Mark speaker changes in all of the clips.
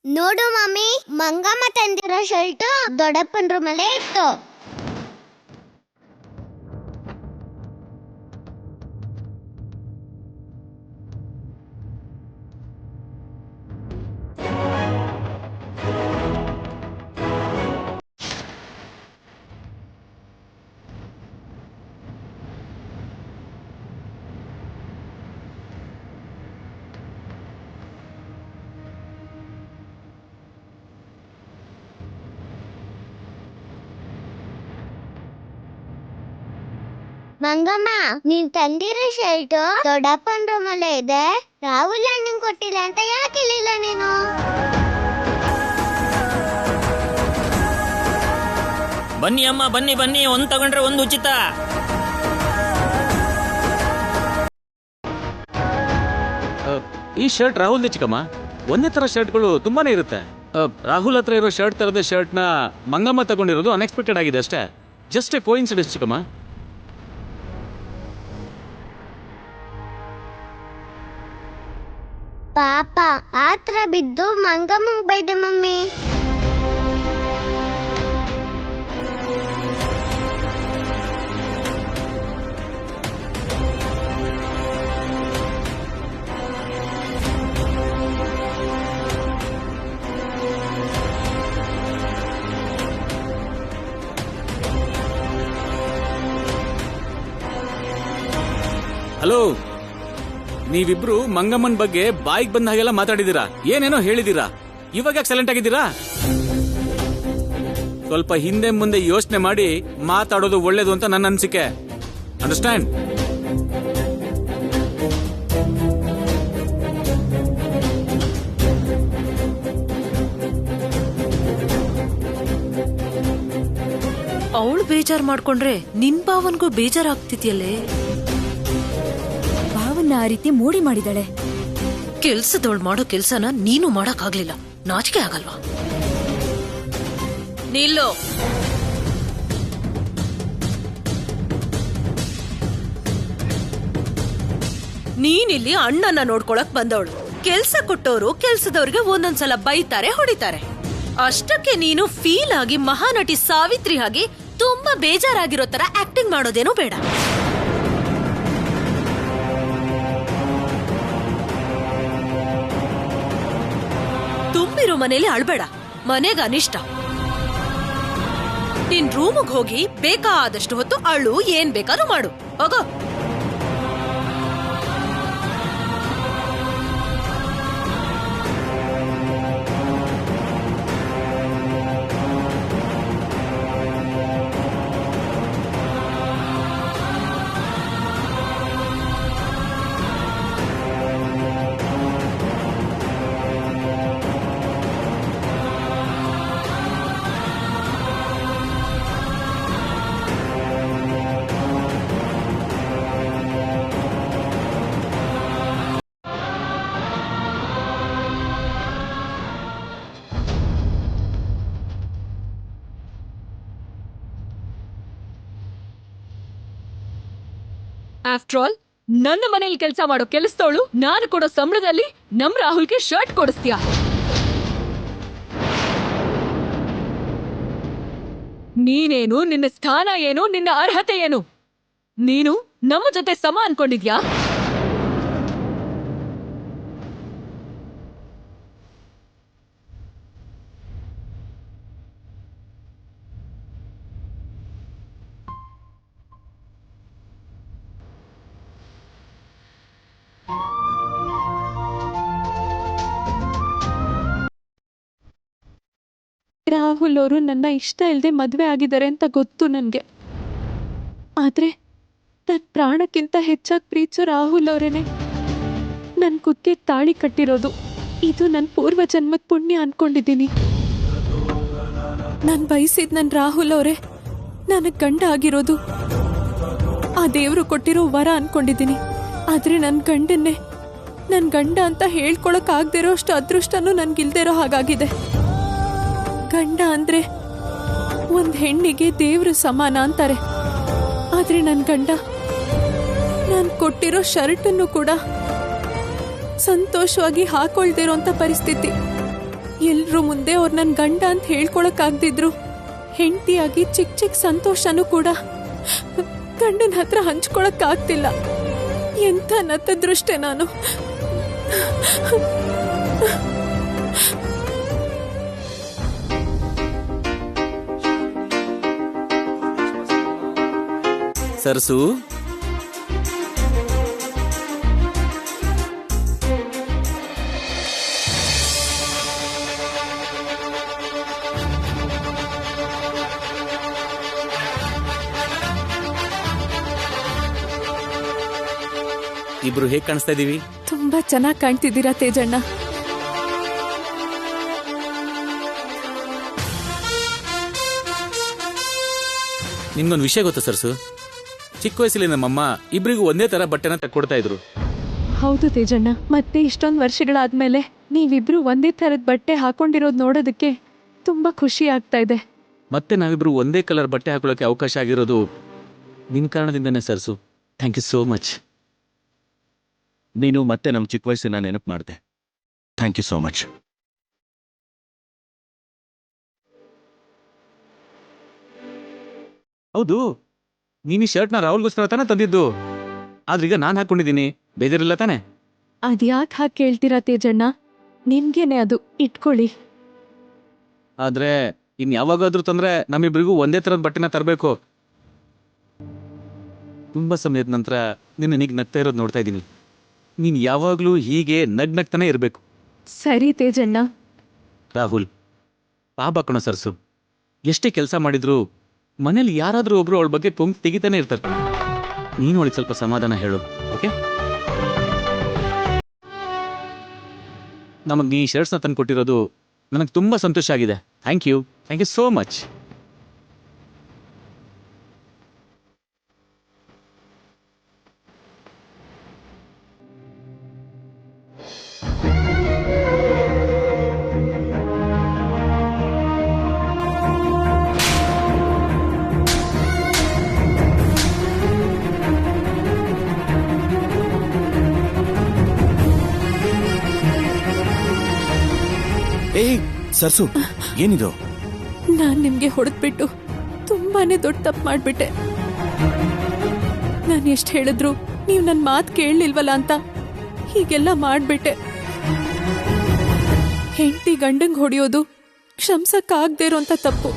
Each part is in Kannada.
Speaker 1: ನೋಡು ಮಮ್ಮಿ, ಮಂಗಮ್ಮ ತಂದಿರೋ ಶರ್ಟ್ ದೊಡ್ಡಪ್ಪನ ರೂಮಲ್ಲೇ ಇತ್ತು. ಮಂಗಮ್ಮ, ನೀನ್ ತಂದಿರೋ ಶರ್ಟ್ ದೊಡ್ಡಪ್ಪನ ರೂಮಲ್ಲೇ ಇದೆ. ರಾಹುಲ್ ಅಣ್ಣಂಗ್ ಕೊಟ್ಟಿಲ್ಲ ಅಂತ ಯಾಕೆ ಹೇಳಿಲ್ಲ ನೀನು?
Speaker 2: ಬನ್ನಿ ಅಮ್ಮ, ಬನ್ನಿ ಬನ್ನಿ, ಒಂದ್ ತಗೊಂಡ್ರೆ ಒಂದು ಉಚಿತ.
Speaker 3: ಈ ಶರ್ಟ್ ರಾಹುಲ್ ಚಿಕ್ಕಮ್ಮ. ಒಂದೇ ತರ ಶರ್ಟ್ಗಳು ತುಂಬಾನೇ ಇರುತ್ತೆ. ರಾಹುಲ್ ಹತ್ರ ಇರೋ ಶರ್ಟ್ ತರದ ಶರ್ಟ್ನ ಮಂಗಮ್ಮ ತಗೊಂಡಿರೋದು ಅನ್ಎಕ್ಸ್ಪೆಕ್ಟೆಡ್ ಆಗಿದೆ ಅಷ್ಟೇ. ಜಸ್ಟ್ ಎ ಕೋಇನ್ಸಿಡೆನ್ಸ್ ಚಿಕ್ಕಮ್ಮ.
Speaker 1: ಪಾಪ ಆತ್ರ ಬಿದ್ದು ಮಂಗಮ್ಮಂಗ್ ಬೈದೆ ಮಮ್ಮಿ.
Speaker 3: ಹಲೋ, ನೀವಿಬ್ರು ಮಂಗಮ್ಮನ್ ಬಗ್ಗೆ ಬಾಯಿಗೆ ಬಂದ ಹಾಗೆಲ್ಲ ಮಾತಾಡಿದೀರಾ, ಏನೇನೋ ಹೇಳಿದೀರಾ. ಇವಾಗ ಸೈಲೆಂಟ್ ಆಗಿದ್ದೀರಾ? ಸ್ವಲ್ಪ ಹಿಂದೆ ಮುಂದೆ ಯೋಚನೆ ಮಾಡಿ ಮಾತಾಡೋದು ಒಳ್ಳೇದು ಅಂತ ನನ್ನ ಅನಿಸಿಕೆ. ಅಂಡರ್ಸ್ಟ್ಯಾಂಡ್?
Speaker 4: ಅವಳು ಬೇಜಾರ್ ಮಾಡ್ಕೊಂಡ್ರೆ ನಿನ್ ಭಾವನ್ಗೂ ಬೇಜಾರಾಗ್ತಿದ್ಯಲ್ಲೇ.
Speaker 5: ಭಾವನ್ನ ಆ ರೀತಿ ಮೋಡಿ ಮಾಡಿದಾಳೆ.
Speaker 4: ಕೆಲ್ಸದವಳು ಮಾಡೋ ಕೆಲ್ಸನ ನೀನು ಮಾಡಕ್ ಆಗ್ಲಿಲ್ಲ, ನಾಚಿಕೆ ಆಗಲ್ವಾ? ನಿಲ್ಲೋ. ನೀನಿಲ್ಲಿ ಅಣ್ಣನ ನೋಡ್ಕೊಳಕ್ ಬಂದವಳು. ಕೆಲ್ಸ ಕೊಟ್ಟವರು ಕೆಲ್ಸದವ್ರಿಗೆ ಒಂದೊಂದ್ಸಲ ಬೈತಾರೆ, ಹೊಡಿತಾರೆ. ಅಷ್ಟಕ್ಕೆ ನೀನು ಫೀಲ್ ಆಗಿ ಮಹಾನಟಿ ಸಾವಿತ್ರಿ ಹಾಗೆ ತುಂಬಾ ಬೇಜಾರಾಗಿರೋ ತರ ಆಕ್ಟಿಂಗ್ ಮಾಡೋದೇನೋ ಬೇಡ. ತುಂಬಿರೋ ಮನೇಲಿ ಅಳ್ಬೇಡ, ಮನೆಗ ಅನಿಷ್ಟ. ನಿನ್ ರೂಮಿಗೆ ಹೋಗಿ ಬೇಕಾದಷ್ಟು ಹೊತ್ತು ಅಳು, ಏನ್ ಬೇಕಾದ್ರೂ ಮಾಡು. ಹೋಗೋ.
Speaker 6: ಆಫ್ಟರ್ ಆಲ್ ನನ್ನ ಮನೇಲಿ ಕೆಲಸ ಮಾಡೋ ಕೆಲಸದವಳು ನಾನು ಕೊಡೋ ಸಂಬಳದಲ್ಲಿ ನಮ್ ರಾಹುಲ್ಗೆ ಶರ್ಟ್ ಕೊಡಿಸ್ತೀಯ? ನೀನೇನು, ನಿನ್ನ ಸ್ಥಾನ ಏನು, ನಿನ್ನ ಅರ್ಹತೆ ಏನು? ನೀನು ನಮ್ಮ ಜೊತೆ ಸಮ ಅನ್ಕೊಂಡಿದ್ಯಾ? ರಾಹುಲ್ ಅವರು ನನ್ನ ಇಷ್ಟ ಇಲ್ಲದೆ ಮದುವೆ ಆಗಿದ್ದಾರೆ ಅಂತ ಗೊತ್ತು ನನಗೆ. ಆದರೆ ನನ್ನ ಪ್ರಾಣಕ್ಕಿಂತ ಹೆಚ್ಚಾಗಿ ಪ್ರೀತಿಸೋ ರಾಹುಲ್ ಅವರೇನೆ ನನ್ನ ಕುತ್ತಿಗೆ ತಾಳಿ ಕಟ್ಟಿರೋದು. ಇದು ನನ್ನ ಪೂರ್ವ ಜನ್ಮದ ಪುಣ್ಯ ಅನ್ಕೊಂಡಿದ್ದೀನಿ. ನಾನು ಬಯಸಿದ ನನ್ನ ರಾಹುಲ್ ಅವರೇ ನನಗೆ ಗಂಡ ಆಗಿರೋದು. ಆ ದೇವರು ಕೊಟ್ಟಿರೋ ವರ ಅನ್ಕೊಂಡಿದ್ದೀನಿ. ಆದರೆ ನನ್ನ ಗಂಡನ್ನೇ ನನ್ನ ಗಂಡ ಅಂತ ಹೇಳ್ಕೊಳಕ್ ಆಗದಿರೋ ಅಷ್ಟು ಅದೃಷ್ಟನೂ ನನ್ಗಿಲ್ದಿರೋ ಹಾಗಾಗಿದೆ. ಗಂಡ ಅಂದ್ರೆ ಒಂದ್ ಹೆಣ್ಣಿಗೆ ದೇವ್ರ ಸಮಾನ ಅಂತಾರೆ. ಆದ್ರೆ ನನ್ ಗಂಡ ನಾನ್ ಕೊಟ್ಟಿರೋ ಶರ್ಟನ್ನು ಕೂಡ ಸಂತೋಷವಾಗಿ ಹಾಕೊಳ್ದಿರೋಂಥ ಪರಿಸ್ಥಿತಿ. ಎಲ್ರೂ ಮುಂದೆ ಅವ್ರು ನನ್ ಗಂಡ ಅಂತ ಹೇಳ್ಕೊಳಕ್ ಆಗ್ದಿದ್ರು ಹೆಂಡತಿಯಾಗಿ ಚಿಕ್ಕ ಚಿಕ್ಕ ಸಂತೋಷನೂ ಕೂಡ ಗಂಡನ ಹತ್ರ ಹಂಚ್ಕೊಳಕ್ ಆಗ್ತಿಲ್ಲ. ಎಂಥ ನತದೃಷ್ಟೆ ನಾನು.
Speaker 3: ಸರ್ಸು, ಇಬ್ರು ಹೇಗ್ ಕಾಣಿಸ್ತಾ ಇದೀವಿ?
Speaker 6: ತುಂಬಾ ಚೆನ್ನಾಗಿ ಕಾಣ್ತಿದ್ದೀರಾ ತೇಜಣ್ಣ.
Speaker 3: ನಿಮ್ಗೊಂದು ವಿಷಯ ಗೊತ್ತಾ ಸರ್ಸು? ಚಿಕ್ಕ ವಯಸ್ಸಲ್ಲಿ ನಮ್ಮಮ್ಮ ಇಬ್ರಿಗೂ ಒಂದೇ ತರ ಬಟ್ಟೆನ ತಕ್ಕೊಡ್ತಾ ಇದ್ರು.
Speaker 6: ಹೌದು ತೇಜಣ್ಣ, ಮತ್ತೆ ಇಷ್ಟೊಂದು ವರ್ಷಗಳಾದ್ಮೇಲೆ ನೀವಿಬ್ರು ಒಂದೇ ತರದ ಬಟ್ಟೆ ಹಾಕೊಂಡಿರೋದು ನೋಡೋದಕ್ಕೆ ತುಂಬಾ ಖುಷಿ ಆಗ್ತಾ ಇದೆ.
Speaker 3: ಮತ್ತೆ ನಾವಿಬ್ರು ಒಂದೇ ಕಲರ್ ಬಟ್ಟೆ ಹಾಕೊಳ್ಳೋಕೆ ಅವಕಾಶ ಆಗಿರೋದು ನಿನ್ ಕಾರಣದಿಂದನೇ ಸರ್ಸು. Thank you so much.
Speaker 7: ನೀನು ಮತ್ತೆ ನಮ್ಮ ಚಿಕ್ಕ ವಯಸ್ಸಿನ ನೆನಪು ಮಾಡಿದೆ. Thank you so much.
Speaker 3: ಹೌದು, ನೀನು ಈ ಶರ್ಟ್ನ ರಾಹುಲ್ಗೋಸ್ಕರ ತಾನೇ ತಂದಿದ್ದು. ಆದ್ರೀಗ ನಾನು ಹಾಕೊಂಡಿದ್ದೀನಿ, ಬೇಜಾರಿಲ್ಲ ತಾನೆ?
Speaker 6: ಅದ್ಯಾಕೆ ಹಾಗೆ ಕೇಳ್ತೀರಾ ತೇಜಣ್ಣ? ನಿಮ್ಗೇನೆ ಅದು, ಇಟ್ಕೊಳ್ಳಿ.
Speaker 3: ಆದ್ರೆ ಇನ್ ಯಾವಾಗಾದ್ರೂ ತಂದ್ರೆ ನಮ್ಮಿಬ್ರಿಗೂ ಒಂದೇ ತರದ ಬಟ್ಟೆನ ತರಬೇಕು. ತುಂಬಾ ಸಮಯದ ನಂತರ ನಿನ್ನ ನೀಗ್ ನಗ್ತಾ ಇರೋದು ನೋಡ್ತಾ ಇದ್ದೀನಿ. ನೀನ್ ಯಾವಾಗ್ಲೂ ಹೀಗೆ ನಗ್ನಗ್ತಾನೆ ಇರಬೇಕು.
Speaker 6: ಸರಿ ತೇಜಣ್ಣ.
Speaker 3: ರಾಹುಲ್, ಪಾಪ ಕಣೋ ಸರ್ಸು. ಎಷ್ಟೇ ಕೆಲಸ ಮಾಡಿದ್ರು ಮನೇಲಿ ಯಾರಾದ್ರೂ ಒಬ್ರು ಅವಳ ಬಗ್ಗೆ ತೆಗಿತಾನೆ ಇರ್ತಾರೆ. ನೀನು ಅವಳಿಗೆ ಸ್ವಲ್ಪ ಸಮಾಧಾನ ಹೇಳು, ಓಕೆ? ನಮಗೆ ನೀ ಶರ್ಟ್ಸ್ನ ತಂದು ಕೊಟ್ಟಿರೋದು ನನಗೆ ತುಂಬಾ ಸಂತೋಷ ಆಗಿದೆ. Thank you so much.
Speaker 7: ಏಯ್ ಸರ್ಸು, ಏನಿದು?
Speaker 6: ನಾನ್ ನಿಮ್ಗೆ ಹೊಡೆದ್ಬಿಟ್ಟು ತುಂಬಾನೇ ದೊಡ್ಡ ತಪ್ಪು ಮಾಡ್ಬಿಟ್ಟೆ. ನಾನು ಎಷ್ಟು ಹೇಳಿದ್ರು ನೀವು ನನ್ನ ಮಾತು ಕೇಳಲಿಲ್ವಲ್ಲ ಅಂತ ಹೀಗೆಲ್ಲ ಮಾಡ್ಬಿಟ್ಟೆ. ಹೆಂಡತಿ ಗಂಡಂಗ್ ಹೊಡೆಯೋದು ಕ್ಷಮಿಸಕ್ಕಾಗದೇ ಇರೋಂಥ ತಪ್ಪು.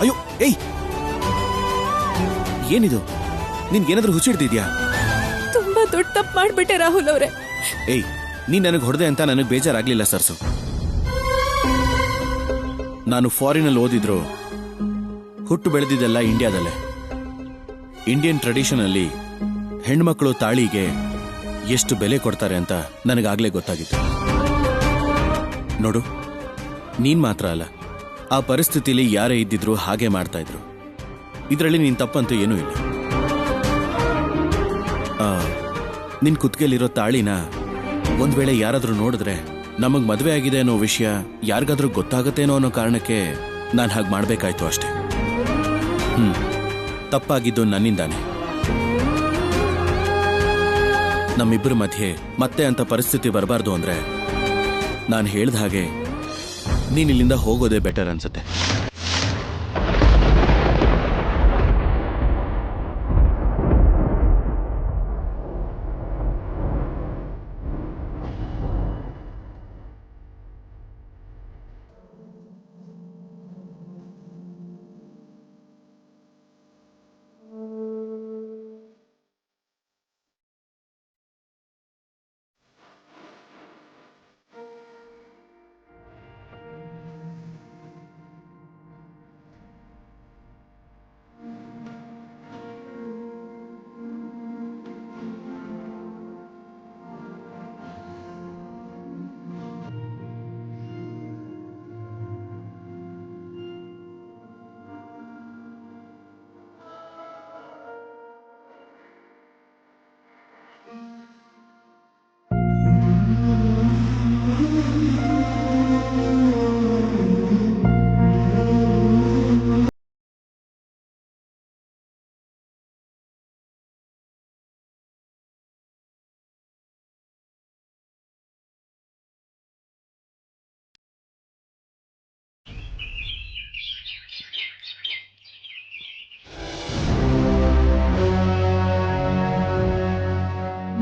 Speaker 7: ಅಯ್ಯೋ, ಏಯ್ ಏನಿದು? ನಿನ್ಗೇನಾದ್ರೂ ಹುಚ್ಚಿಡ್ತಿದ್ಯಾ?
Speaker 6: ತುಂಬಾ ದೊಡ್ಡ ತಪ್ಪು ಮಾಡ್ಬಿಟ್ಟೆ ರಾಹುಲ್ ಅವರೇ.
Speaker 7: ಏಯ್, ನೀನ್ ನನಗೆ ಹೊಡೆದೆ ಅಂತ ನನಗೆ ಬೇಜಾರಾಗ್ಲಿಲ್ಲ ಸರ್ಸು. ನಾನು ಫಾರಿನಲ್ಲಿ ಓದಿದ್ರು ಹುಟ್ಟು ಬೆಳೆದಿದ್ದೆಲ್ಲ ಇಂಡಿಯಾದಲ್ಲೇ. ಇಂಡಿಯನ್ ಟ್ರೆಡಿಷನ್ ಅಲ್ಲಿ ಹೆಣ್ಮಕ್ಳು ತಾಳಿಗೆ ಎಷ್ಟು ಬೆಲೆ ಕೊಡ್ತಾರೆ ಅಂತ ನನಗಾಗ್ಲೇ ಗೊತ್ತಾಗಿತ್ತು. ನೋಡು, ನೀನ್ ಮಾತ್ರ ಅಲ್ಲ, ಆ ಪರಿಸ್ಥಿತಿಲಿ ಯಾರೇ ಇದ್ದಿದ್ರು ಹಾಗೆ ಮಾಡ್ತಾ ಇದ್ರು. ಇದರಲ್ಲಿ ನೀನ್ ತಪ್ಪಂತೂ ಏನೂ ಇಲ್ಲ. ನಿನ್ ಕುತ್ತಿಗೆಲಿರೋ ತಾಳಿನ ಒಂದ್ ವೇಳೆ ಯಾರಾದ್ರೂ ನೋಡಿದ್ರೆ ನಮಗ್ ಮದ್ವೆ ಆಗಿದೆ ಅನ್ನೋ ವಿಷಯ ಯಾರಿಗಾದ್ರೂ ಗೊತ್ತಾಗತ್ತೇನೋ ಅನ್ನೋ ಕಾರಣಕ್ಕೆ ನಾನು ಹಾಗೆ ಮಾಡ್ಬೇಕಾಯ್ತು ಅಷ್ಟೇ. ತಪ್ಪಾಗಿದ್ದು ನನ್ನಿಂದಾನೆ. ನಮ್ಮಿಬ್ಬರ ಮಧ್ಯೆ ಮತ್ತೆ ಅಂತ ಪರಿಸ್ಥಿತಿ ಬರಬಾರ್ದು ಅಂದ್ರೆ ನಾನು ಹೇಳ್ದ ಹಾಗೆ ನೀನಿಲ್ಲಿಂದ ಹೋಗೋದೇ ಬೆಟರ್ ಅನ್ಸುತ್ತೆ.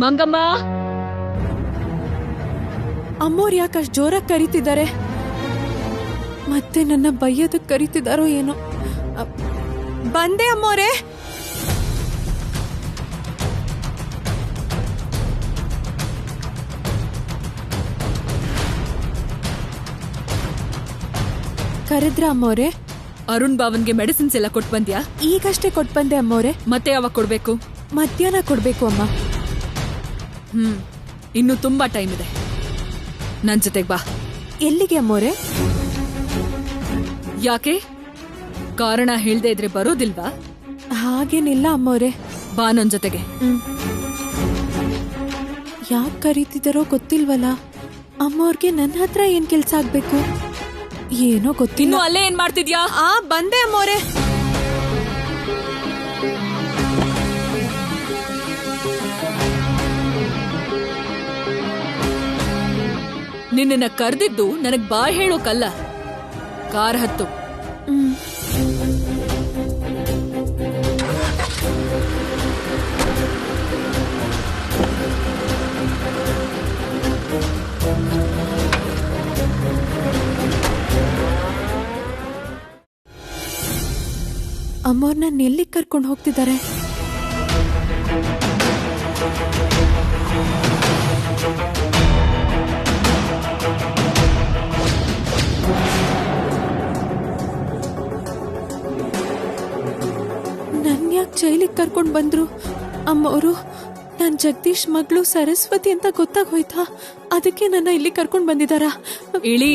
Speaker 6: ಮಂಗಮ್ಮ, ಅಮ್ಮೋರ್ ಯಾಕಷ್ಟು ಜೋರಾಗಿ ಕರೀತಿದ್ದಾರೆ? ಮತ್ತೆ ನನ್ನ ಬೈಯೋದಕ್ಕೆ ಕರೀತಿದಾರೋ ಏನೋ. ಬಂದೆ ಅಮ್ಮೋರೆ. ಕರೆದ್ರ ಅಮ್ಮೋರೆ?
Speaker 5: ಅರುಣ್ ಬಾವನ್ಗೆ ಮೆಡಿಸಿನ್ಸ್ ಎಲ್ಲ ಕೊಟ್ ಬಂದ್ಯಾ?
Speaker 6: ಈಗಷ್ಟೇ ಕೊಟ್ ಬಂದೆ ಅಮ್ಮೋರೆ.
Speaker 5: ಮತ್ತೆ ಯಾವಾಗ ಕೊಡ್ಬೇಕು?
Speaker 6: ಮಧ್ಯಾಹ್ನ ಕೊಡ್ಬೇಕು ಅಮ್ಮ.
Speaker 5: ಇನ್ನು ತುಂಬಾ ಟೈಮ್ ಇದೆ, ನನ್ ಜೊತೆಗ್ ಬಾ.
Speaker 6: ಎಲ್ಲಿಗೆ ಅಮ್ಮೋರೆ?
Speaker 5: ಯಾಕೆ? ಕಾರಣ ಹೇಳ್ದೆ ಇದ್ರೆ ಬರೋದಿಲ್ವಾ?
Speaker 6: ಹಾಗೇನಿಲ್ಲ ಅಮ್ಮೋರೆ.
Speaker 5: ಬಾ ನನ್ ಜೊತೆಗೆ.
Speaker 6: ಯಾಕೆ ಕರೀತಿದಾರೋ ಗೊತ್ತಿಲ್ವಲ್ಲ. ಅಮ್ಮೋರ್ಗೆ ನನ್ನ ಹತ್ರ ಏನ್ ಕೆಲ್ಸ ಆಗ್ಬೇಕು ಏನೋ ಗೊತ್ತಿಲ್ಲ.
Speaker 5: ಇನ್ನು ಅಲ್ಲೇ ಏನ್ ಮಾಡ್ತಿದ್ಯಾ?
Speaker 6: ಬಂದೆ ಅಮ್ಮೋರೆ.
Speaker 5: ನಿನ್ನ ಕರ್ದಿದ್ದು ನನಗ್ ಬಾ ಹೇಳೋಕಲ್ಲ, ಕಾರ್ ಹತ್ತು.
Speaker 6: ಅಮ್ಮೋರ್ ನನ್ನ ಎಲ್ಲಿಗೆ ಕರ್ಕೊಂಡು ಹೋಗ್ತಿದ್ದಾರೆ? ನನ್ ಯಾಕೆ ಜೈಲಿಗೆ ಕರ್ಕೊಂಡು ಬಂದ್ರು ಅಮ್ಮವರು? ನನ್ ಜಗದೀಶ್ ಮಗಳು ಸರಸ್ವತಿ ಅಂತ ಗೊತ್ತಾಗೋಯ್ತಾ? ಅದಕ್ಕೆ ನನ್ನ ಇಲ್ಲಿ ಕರ್ಕೊಂಡು ಬಂದಿದಾರ?
Speaker 5: ಇಳಿ.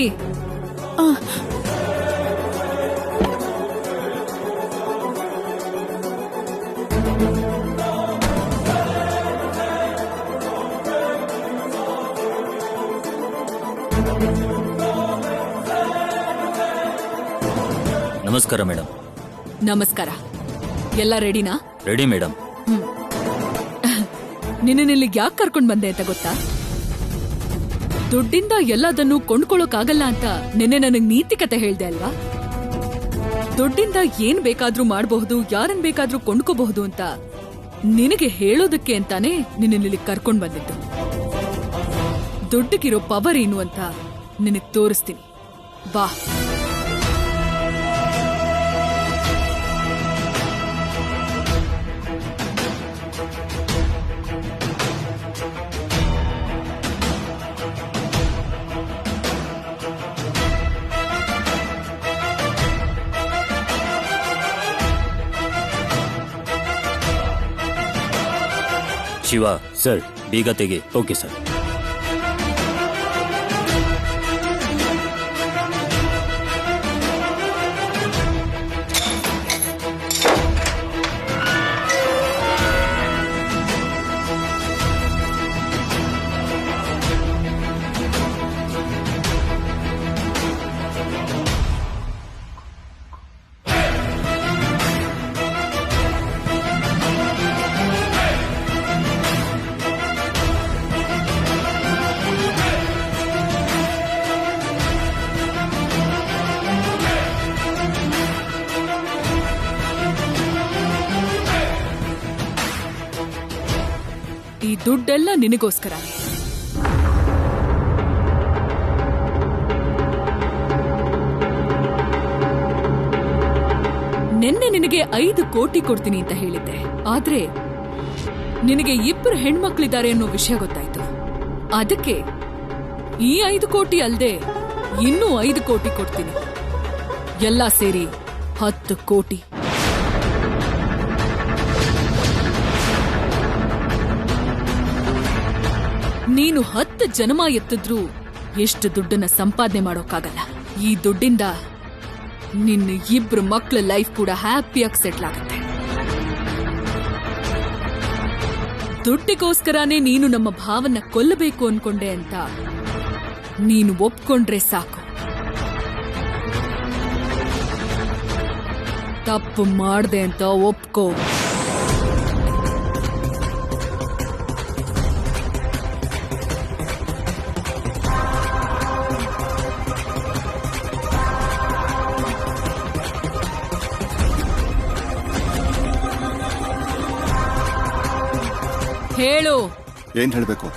Speaker 2: ನಮಸ್ಕಾರ ಮೇಡಮ್.
Speaker 5: ನಮಸ್ಕಾರ. ಎಲ್ಲ ರೆಡಿನಾ?
Speaker 2: Ready madam.
Speaker 5: ನಿನ್ನಿಲ್ಲಿಗೆ ಯಾಕೆ ಕರ್ಕೊಂಡ್ ಬಂದೆ ಅಂತ ಗೊತ್ತಾ? ದುಡ್ಡಿಂದ ಎಲ್ಲದನ್ನು ಕೊಂಡ್ಕೊಳ್ಳೋಕಾಗಲ್ಲ ಅಂತ ನಿನ್ನೆ ನನಗ್ ನೀತಿಕತೆ ಹೇಳ್ದೆ ಅಲ್ವಾ? ದುಡ್ಡಿಂದ ಏನ್ ಬೇಕಾದ್ರೂ ಮಾಡಬಹುದು, ಯಾರನ್ ಬೇಕಾದ್ರೂ ಕೊಂಡ್ಕೋಬಹುದು ಅಂತ ನಿನಗೆ ಹೇಳೋದಕ್ಕೆ ಅಂತಾನೆ ನಿನ್ನಿಲ್ಲಿ ಕರ್ಕೊಂಡ್ ಬಂದಿದ್ದು. ದುಡ್ಡಿಗಿರೋ ಪವರ್ ಏನು ಅಂತ ನಿನಗ್ ತೋರಿಸ್ತೀನಿ, ಬಾ.
Speaker 2: ಶಿವ ಸರ್, ಬೀಗ ತೆಗೆ. Okay sir.
Speaker 5: ಈ ದುಡ್ಡೆಲ್ಲ ನಿನಗೋಸ್ಕರನೇ. ನಿನ್ನೆ ನಿನಗೆ 5 ಕೋಟಿ ಕೊಡ್ತೀನಿ ಅಂತ ಹೇಳಿದ್ದೆ, ಆದ್ರೆ ನಿನಗೆ 2 ಹೆಣ್ಮಕ್ಳಿದ್ದಾರೆ ಅನ್ನೋ ವಿಷಯ ಗೊತ್ತಾಯ್ತು. ಅದಕ್ಕೆ ಈ 5 ಕೋಟಿ ಅಲ್ದೆ ಇನ್ನೂ 5 ಕೋಟಿ ಕೊಡ್ತೀನಿ. ಎಲ್ಲ ಸೇರಿ 10 ಕೋಟಿ. ನೀನು 10 ಜನ್ಮ ಎತ್ತಿದ್ರೂ ಎಷ್ಟು ದುಡ್ಡನ್ನ ಸಂಪಾದನೆ ಮಾಡೋಕ್ಕಾಗಲ್ಲ. ಈ ದುಡ್ಡಿಂದ ನಿನ್ನ 2 ಮಕ್ಕಳ ಲೈಫ್ ಕೂಡ ಹ್ಯಾಪಿಯಾಗಿ ಸೆಟ್ಲ್ ಆಗುತ್ತೆ. ದುಡ್ಡಿಗೋಸ್ಕರನೇ ನೀನು ನಮ್ಮ ಭಾವನ್ನ ಕೊಲ್ಲಬೇಕು ಅನ್ಕೊಂಡೆ ಅಂತ ನೀನು ಒಪ್ಕೊಂಡ್ರೆ ಸಾಕು. ತಪ್ಪು ಮಾಡ್ದೆ ಅಂತ ಒಪ್ಕೋ. ಹೇಳು,
Speaker 8: ಏನ್ ಹೇಳ್ಬೇಕು?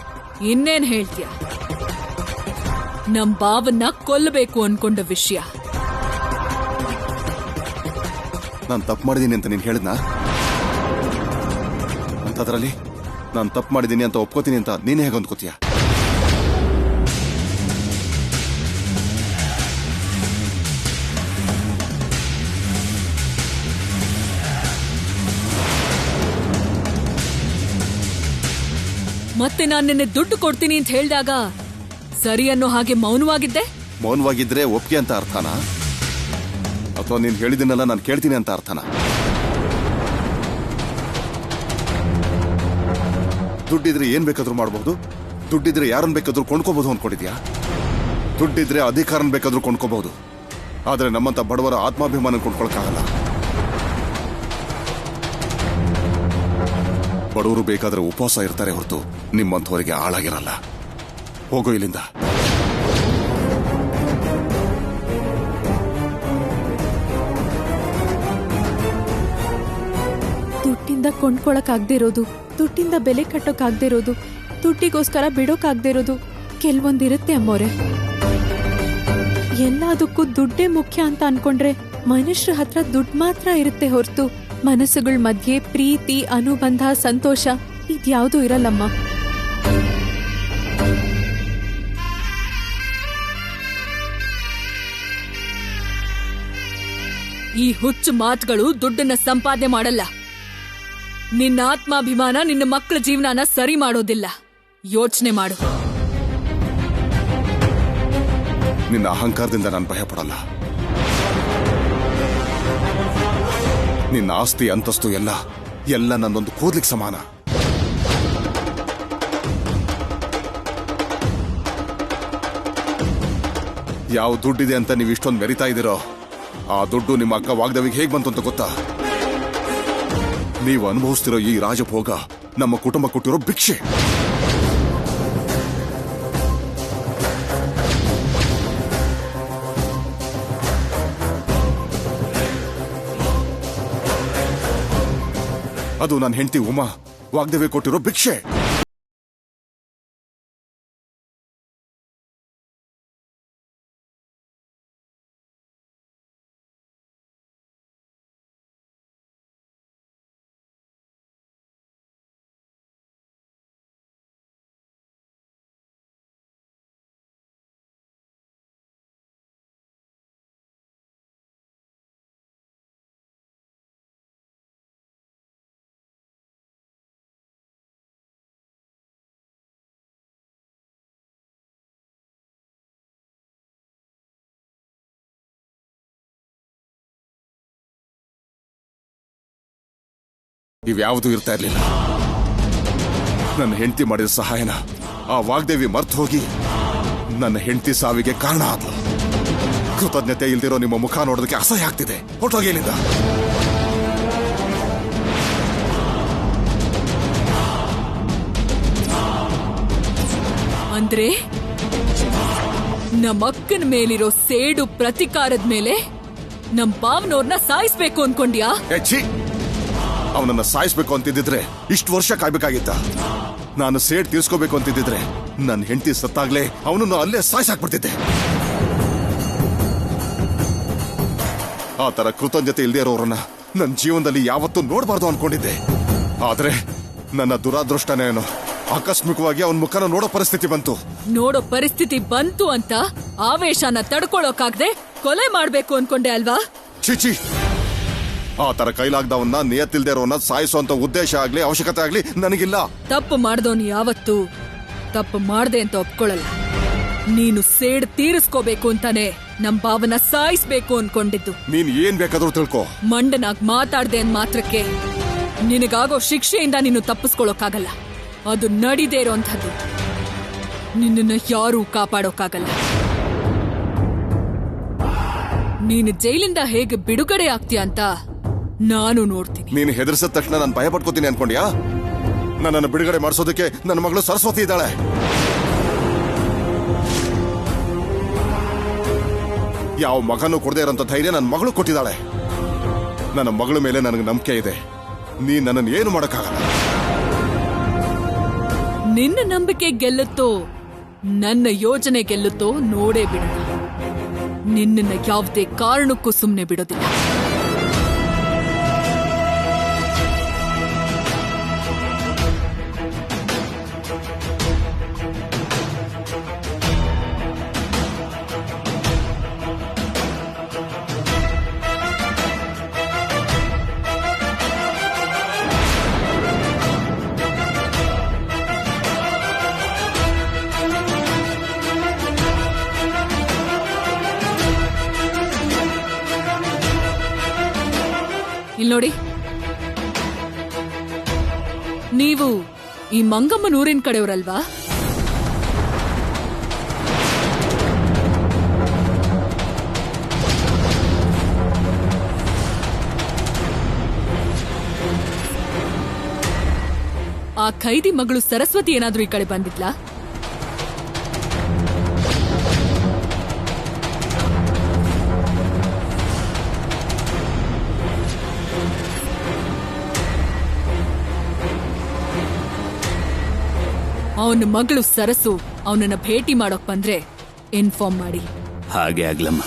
Speaker 5: ಇನ್ನೇನ್ ಹೇಳ್ತೀಯ? ನಮ್ ಬಾವನ್ನ ಕೊಲ್ಲಬೇಕು ಅನ್ಕೊಂಡ ವಿಷಯ.
Speaker 8: ನಾನು ತಪ್ಪು ಮಾಡಿದೀನಿ ಅಂತ ನೀನ್ ಹೇಳಿದ್ನಾ? ಅಂತದ್ರಲ್ಲಿ ನಾನು ತಪ್ಪು ಮಾಡಿದೀನಿ ಅಂತ ಒಪ್ಕೋತೀನಿ ಅಂತ ನೀನೇ ಹೇಗೆ ಅಂದ್ಕೋತೀಯ?
Speaker 5: ಮತ್ತೆ ನಾನು ನಿನ್ನೆ ದುಡ್ಡು ಕೊಡ್ತೀನಿ ಅಂತ ಹೇಳಿದಾಗ ಸರಿ ಅನ್ನೋ ಹಾಗೆ ಮೌನವಾಗಿದ್ದೆ.
Speaker 8: ಮೌನವಾಗಿದ್ರೆ ಒಪ್ಪಿಗೆ ಅಂತ ಅರ್ಥನಾ, ಅಥವಾ ನೀನ್ ಹೇಳಿದನ್ನೆಲ್ಲ ನಾನು ಕೇಳ್ತೀನಿ ಅಂತ ಅರ್ಥನಾ? ದುಡ್ಡಿದ್ರೆ ಏನ್ ಬೇಕಾದ್ರೂ ಮಾಡಬಹುದು, ದುಡ್ಡಿದ್ರೆ ಯಾರನ್ನ ಬೇಕಾದ್ರೂ ಕೊಂಡ್ಕೋಬಹುದು ಅನ್ಕೊಂಡಿದ್ಯಾ? ದುಡ್ಡಿದ್ರೆ ಅಧಿಕಾರನ ಬೇಕಾದ್ರೂ ಕೊಂಡ್ಕೋಬಹುದು, ಆದ್ರೆ ನಮ್ಮಂತ ಬಡವರ ಆತ್ಮಾಭಿಮಾನ ಕೊಂಡ್ಕೊಳಕ್ಕಾಗಲ್ಲ. ಬಡವರು ಬೇಕಾದ್ರೆ ಉಪವಾಸ ಇರ್ತಾರೆ ಹೊರತು ನಿಮ್ಮಂಥವರಿಗೆ ಆಳಾಗಿರಲ್ಲ. ಹೋಗೋ ಇಲ್ಲಿಂದ.
Speaker 6: ದುಡ್ಡಿಂದ ಕೊಂಡ್ಕೊಳಕ್ಕಾಗ್ದೇ ಇರೋದು, ದುಡ್ಡಿಂದ ಬೆಲೆ ಕಟ್ಟೋಕಾಗ್ದೇ ಇರೋದು, ದುಡ್ಡಿಗೋಸ್ಕರ ಬಿಡೋಕಾಗ್ದೇ ಇರೋದು ಕೆಲವೊಂದಿರುತ್ತೆ ಅಮ್ಮೋರೆ. ಎಲ್ಲದಕ್ಕೂ ದುಡ್ಡೇ ಮುಖ್ಯ ಅಂತ ಅನ್ಕೊಂಡ್ರೆ ಮನುಷ್ಯರ ಹತ್ರ ದುಡ್ಡು ಮಾತ್ರ ಇರುತ್ತೆ ಹೊರತು ಮನಸ್ಸುಗಳ ಮಧ್ಯೆ ಪ್ರೀತಿ, ಅನುಬಂಧ, ಸಂತೋಷ ಇದ್ಯಾವುದೂ ಇರಲ್ಲಮ್ಮ.
Speaker 5: ಈ ಹುಚ್ಚು ಮಾತುಗಳು ದುಡ್ಡನ್ನ ಸಂಪಾದನೆ ಮಾಡಲ್ಲ. ನಿನ್ನ ಆತ್ಮಾಭಿಮಾನ, ನಿನ್ನ ಮಕ್ಕಳ ಜೀವನನ ಸರಿ ಮಾಡೋದಿಲ್ಲ. ಯೋಚನೆ ಮಾಡು.
Speaker 8: ನಿನ್ನ ಅಹಂಕಾರದಿಂದ ನಾನು ಭಯ ಪಡಲ್ಲ. ನಿನ್ನ ಆಸ್ತಿ, ಅಂತಸ್ತು ಎಲ್ಲ ನನ್ನೊಂದು ಕೂದ್ಲಿಕ್ಕೆ ಸಮಾನ. ಯಾವ ದುಡ್ಡಿದೆ ಅಂತ ನೀವು ಇಷ್ಟೊಂದು ಮೆರಿತಾ ಇದ್ದೀರೋ, ಆ ದುಡ್ಡು ನಿಮ್ಮ ಅಕ್ಕ ವಾಗ್ದೇವಿಗೆ ಹೇಗೆ ಬಂತು ಅಂತ ಗೊತ್ತಾ? ನೀವು ಅನುಭವಿಸ್ತಿರೋ ಈ ರಾಜಭೋಗ ನಮ್ಮ ಕುಟುಂಬ ಕೊಟ್ಟಿರೋ ಭಿಕ್ಷೆ. ಅದು ನನ್ನ ಹೆಂಡತಿ ಉಮಾ ವಾಗ್ದೇವಿ ಕೊಟ್ಟಿರೋ ಭಿಕ್ಷೆ. ಇವ್ಯಾವುದೂ ಇರ್ತಾ ಇರ್ಲಿಲ್ಲ. ನನ್ನ ಹೆಂಡತಿ ಮಾಡಿದ ಸಹಾಯನ ಆ ವಾಗ್ದೇವಿ ಮರ್ತು ಹೋಗಿ ನನ್ನ ಹೆಂಡತಿ ಸಾವಿಗೆ ಕಾರಣ ಆದ್ಲು. ಕೃತಜ್ಞತೆ ಇಲ್ದಿರೋ ನಿಮ್ಮ ಮುಖ ನೋಡೋದಕ್ಕೆ ಅಸಹ್ಯ ಆಗ್ತಿದೆ. ಹೊರಟೋಗಿ ಇಲ್ಲಿಂದ.
Speaker 5: ಅಂದ್ರೆ ನಮ್ಮಕ್ಕನ ಮೇಲಿರೋ ಸೇಡು ಪ್ರತಿಕಾರದ ಮೇಲೆ ನಮ್ ಬಾವನವ್ರನ್ನ ಸಾಯಿಸ್ಬೇಕು ಅನ್ಕೊಂಡ್ಯಾ?
Speaker 8: ಅವನನ್ನ ಸಾಯಿಸ್ಬೇಕು ಅಂತಿದ್ದಿದ್ರೆ ಇಷ್ಟು ವರ್ಷ ಕಾಯ್ಬೇಕಾಗಿತ್ತ. ನಾನು ಸೇಡ್ ತೀರ್ಸ್ಕೋಬೇಕು ಅಂತಿದ್ದಿದ್ರೆ ನನ್ನ ಹೆಂಡತಿ ಸತ್ತಾಗ್ಲೇ ಅವನನ್ನು ಅಲ್ಲೇ ಸಾಯಿಸಾಕ್ಬಿಡ್ತಿದ್ದೆ. ಆ ತರ ಕೃತಜ್ಞತೆ ಇಲ್ಲದೆ ಇರೋರನ್ನ ನನ್ನ ಜೀವನದಲ್ಲಿ ಯಾವತ್ತೂ ನೋಡಬಾರ್ದು ಅನ್ಕೊಂಡಿದ್ದೆ. ಆದ್ರೆ ನನ್ನ ದುರಾದೃಷ್ಟನೇನೋ ಆಕಸ್ಮಿಕವಾಗಿ ಅವನ ಮುಖನ ನೋಡೋ ಪರಿಸ್ಥಿತಿ ಬಂತು.
Speaker 5: ನೋಡೋ ಪರಿಸ್ಥಿತಿ ಬಂತು ಅಂತ ಆವೇಶನ ತಡ್ಕೊಳ್ಳೋಕಾಗ್ದೆ ಕೊಲೆ ಮಾಡ್ಬೇಕು ಅನ್ಕೊಂಡೆ ಅಲ್ವಾ?
Speaker 8: ಚಿಚಿ, ಆ ತರ ಕೈಲಾಗ್ದವನ್ನ, ನಿಯತ್ತಿಲ್ದೇ ಇರೋನ್ನ ಸಾಯಿಸುವಂತ ಉದ್ದೇಶ ಆಗ್ಲಿ ಅವಶ್ಯಕತೆ ಆಗ್ಲಿ ನನಗಿಲ್ಲ.
Speaker 5: ತಪ್ಪು ಮಾಡ್ದವನು ಯಾವತ್ತೂ ತಪ್ಪು ಮಾಡ್ದೆ ಅಂತ ಒಪ್ಕೊಳ್ಳಲ್ಲ. ನೀನು ಸೇಡ್ ತೀರಿಸ್ಕೋಬೇಕು ಅಂತಾನೆ ನಮ್ ಭಾವನ ಸಾಯಿಸ್ಬೇಕು ಅನ್ಕೊಂಡಿದ್ದು.
Speaker 8: ನೀನ್ ಏನ್ ಬೇಕಾದ್ರೂ ತಿಳ್ಕೊ.
Speaker 5: ಮಂಡನಾಗ್ ಮಾತಾಡ್ದೆ ಅಂದ್ ಮಾತ್ರಕ್ಕೆ ನಿನಗಾಗೋ ಶಿಕ್ಷೆಯಿಂದ ನೀನು ತಪ್ಪಿಸ್ಕೊಳ್ಳೋಕಾಗಲ್ಲ. ಅದು ನಡೀದೇ ಇರೋಂಥದ್ದು. ನಿನ್ನನ್ನ ಯಾರೂ ಕಾಪಾಡೋಕಾಗಲ್ಲ. ನೀನು ಜೈಲಿಂದ ಹೇಗೆ ಬಿಡುಗಡೆ ಆಗ್ತೀಯ ಅಂತ ನಾನು ನೋಡ್ತೀನಿ.
Speaker 8: ನೀನು ಹೆದರ್ಸಿದ ತಕ್ಷಣ ನಾನು ಭಯ ಪಡ್ಕೋತೀನಿ ಅನ್ಕೊಂಡ್ಯಾ? ನನ್ನನ್ನು ಬಿಡುಗಡೆ ಮಾಡಿಸೋದಕ್ಕೆ ನನ್ನ ಮಗಳು ಸರಸ್ವತಿ ಇದ್ದಾಳೆ. ಯಾವ ಮಗನೂ ಕೊಡದೇ ಇರೋಂಥ ಧೈರ್ಯ ನನ್ನ ಮಗಳು ಕೊಟ್ಟಿದ್ದಾಳೆ. ನನ್ನ ಮಗಳ ಮೇಲೆ ನನಗೆ ನಂಬಿಕೆ ಇದೆ. ನೀ ನನ್ನನ್ನು ಏನು ಮಾಡೋಕ್ಕಾಗಲ್ಲ.
Speaker 5: ನಿನ್ನ ನಂಬಿಕೆ ಗೆಲ್ಲುತ್ತೋ ನನ್ನ ಯೋಜನೆ ಗೆಲ್ಲುತ್ತೋ ನೋಡೇ ಬಿಡೋಣ. ನಿನ್ನನ್ನ ಯಾವುದೇ ಕಾರಣಕ್ಕೂ ಸುಮ್ಮನೆ ಬಿಡೋದಿಲ್ಲ. ನೋಡಿ, ನೀವು ಈ ಮಂಗಮ್ಮನೂರಿನ ಕಡೆಯವರಲ್ವಾ? ಆ ಖೈದಿ ಮಗಳು ಸರಸ್ವತಿ ಏನಾದ್ರೂ ಈ ಕಡೆ ಬಂದಿದ್ಲಾ? ಅವನ ಮಗಳು ಸರಸು ಅವನನ್ನ ಭೇಟಿ ಮಾಡೋಕ್ ಬಂದ್ರೆ ಇನ್ಫಾರ್ಮ್ ಮಾಡಿ.
Speaker 7: ಹಾಗೆ ಆಗ್ಲಮ್ಮ.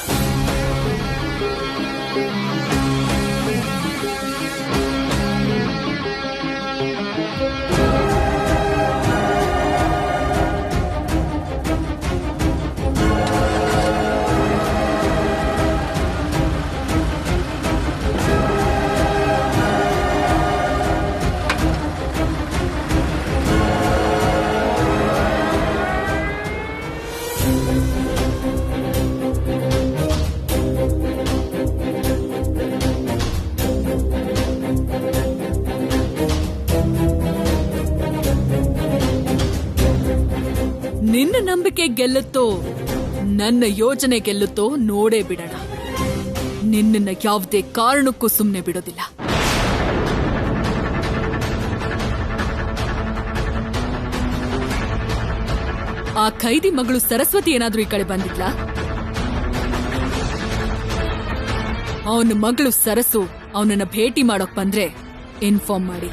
Speaker 5: ನಿನ್ನ ನಂಬಿಕೆ ಗೆಲ್ಲುತ್ತೋ ನನ್ನ ಯೋಜನೆ ಗೆಲ್ಲುತ್ತೋ ನೋಡೇ ಬಿಡೋಣ. ನಿನ್ನನ್ನ ಯಾವುದೇ ಕಾರಣಕ್ಕೂ ಸುಮ್ಮನೆ ಬಿಡೋದಿಲ್ಲ. ಆ ಖೈದಿ ಮಗಳು ಸರಸ್ವತಿ ಏನಾದ್ರೂ ಈ ಕಡೆ ಬಂದಿದ್ಲಾ? ಅವನ ಮಗಳು ಸರಸು ಅವನನ್ನ ಭೇಟಿ ಮಾಡೋಕ್ ಬಂದ್ರೆ ಇನ್ಫಾರ್ಮ್ ಮಾಡಿ.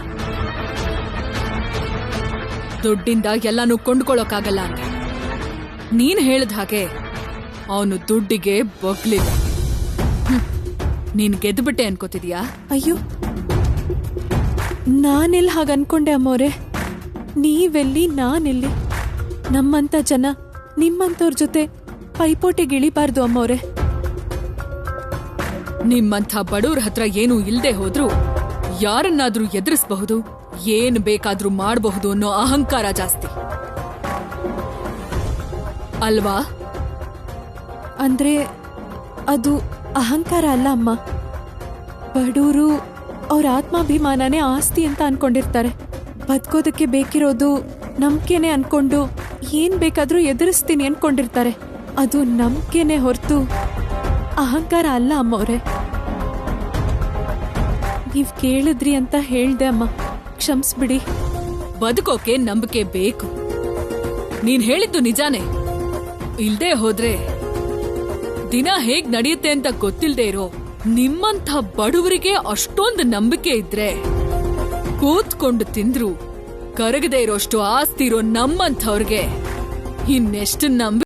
Speaker 5: ದುಡ್ಡಿಂದ ಎಲ್ಲಾನು ಕೊಂಡ್ಕೊಳ್ಳೋಕಾಗಲ್ಲ ಅಂತ ನೀನ್ ಹೇಳಿದ ಹಾಗೆ ಅವನು ದುಡ್ಡಿಗೆ ಬಗ್ಲಿಲ್ಲ. ನೀನ್ ಗೆದ್ಬಿಟ್ಟೆ ಅನ್ಕೋತಿದ್ಯಾ?
Speaker 6: ಅಯ್ಯೋ, ನಾನೆಲ್ಲ ಹಾಗ ಅನ್ಕೊಂಡೆ ಅಮ್ಮೋರೆ. ನೀವೆಲ್ಲಿ, ನಾನೆಲ್ಲಿ? ನಮ್ಮಂತ ಜನ ನಿಮ್ಮಂತವ್ರ ಜೊತೆ ಪೈಪೋಟಿಗಿಳಿಬಾರ್ದು ಅಮ್ಮೋರೆ.
Speaker 5: ನಿಮ್ಮಂಥ ಬಡವ್ರ ಹತ್ರ ಏನೂ ಇಲ್ದೆ ಹೋದ್ರೂ ಯಾರನ್ನಾದ್ರೂ ಎದುರಿಸಬಹುದು, ಏನ್ ಬೇಕಾದ್ರೂ ಮಾಡಬಹುದು ಅನ್ನೋ ಅಹಂಕಾರ ಜಾಸ್ತಿ ಅಲ್ವಾ?
Speaker 6: ಅಂದ್ರೆ ಅದು ಅಹಂಕಾರ ಅಲ್ಲ ಅಮ್ಮ. ಬಡವರು ಅವ್ರ ಆತ್ಮಾಭಿಮಾನನೇ ಆಸ್ತಿ ಅಂತ ಅನ್ಕೊಂಡಿರ್ತಾರೆ. ಬದುಕೋದಕ್ಕೆ ಬೇಕಿರೋದು ನಂಬಿಕೆನೆ ಅನ್ಕೊಂಡು ಏನ್ ಬೇಕಾದ್ರೂ ಎದುರಿಸ್ತೀನಿ ಅನ್ಕೊಂಡಿರ್ತಾರೆ. ಅದು ನಂಬಿಕೆನೆ ಹೊರತು ಅಹಂಕಾರ ಅಲ್ಲ ಅಮ್ಮವ್ರೆ. ನೀವ್ ಕೇಳಿದ್ರಿ ಅಂತ ಹೇಳ್ದೆ ಅಮ್ಮ, ಕ್ಷಮಿಸ್ಬಿಡಿ.
Speaker 5: ಬದುಕೋಕೆ ನಂಬಿಕೆ ಬೇಕು. ನೀನ್ ಹೇಳಿದ್ದು ನಿಜಾನೇ. ಇಲ್ದೇ ಹೋದ್ರೆ ದಿನ ಹೇಗ್ ನಡೆಯುತ್ತೆ ಅಂತ ಗೊತ್ತಿಲ್ದೇ ಇರೋ ನಿಮ್ಮಂಥ ಬಡವರಿಗೆ ಅಷ್ಟೊಂದು ನಂಬಿಕೆ ಇದ್ರೆ ಕೂತ್ಕೊಂಡು ತಿಂದ್ರು ಕರಗದೆ ಇರೋಷ್ಟು ಆಸ್ತಿ ಇರೋ ನಮ್ಮಂಥವ್ರಿಗೆ ಇನ್ನೆಷ್ಟು ನಂಬಿಕೆ.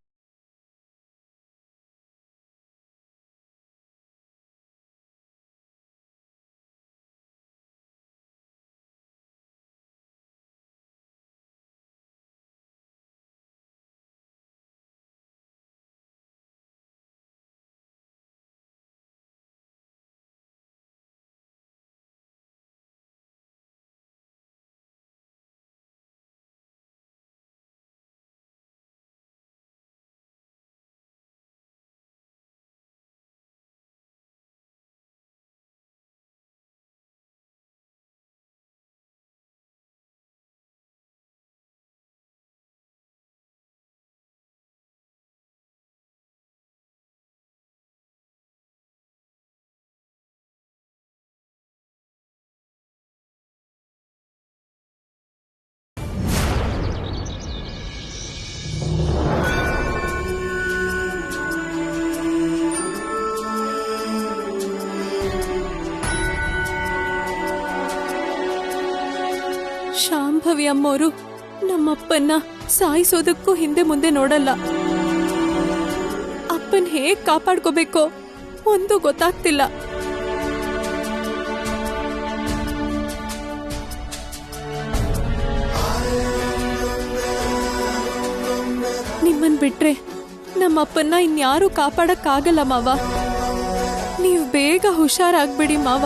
Speaker 6: ಶಾಂಭವಿ ಅಮ್ಮೋರು ನಮ್ಮಪ್ಪನ್ನ ಸಾಯಿಸೋದಕ್ಕೂ ಹಿಂದೆ ಮುಂದೆ ನೋಡಲ್ಲ. ಅಪ್ಪನ್ ಹೇಗ್ ಕಾಪಾಡ್ಕೋಬೇಕೋ ಒಂದು ಗೊತ್ತಾಗ್ತಿಲ್ಲ. ನಿಮ್ಮನ್ ಬಿಟ್ರೆ ನಮ್ಮಪ್ಪನ್ನ ಇನ್ಯಾರೂ ಕಾಪಾಡಕ್ಕಾಗಲ್ಲ ಮಾವ. ನೀವು ಬೇಗ ಹುಷಾರಾಗ್ಬಿಡಿ ಮಾವ.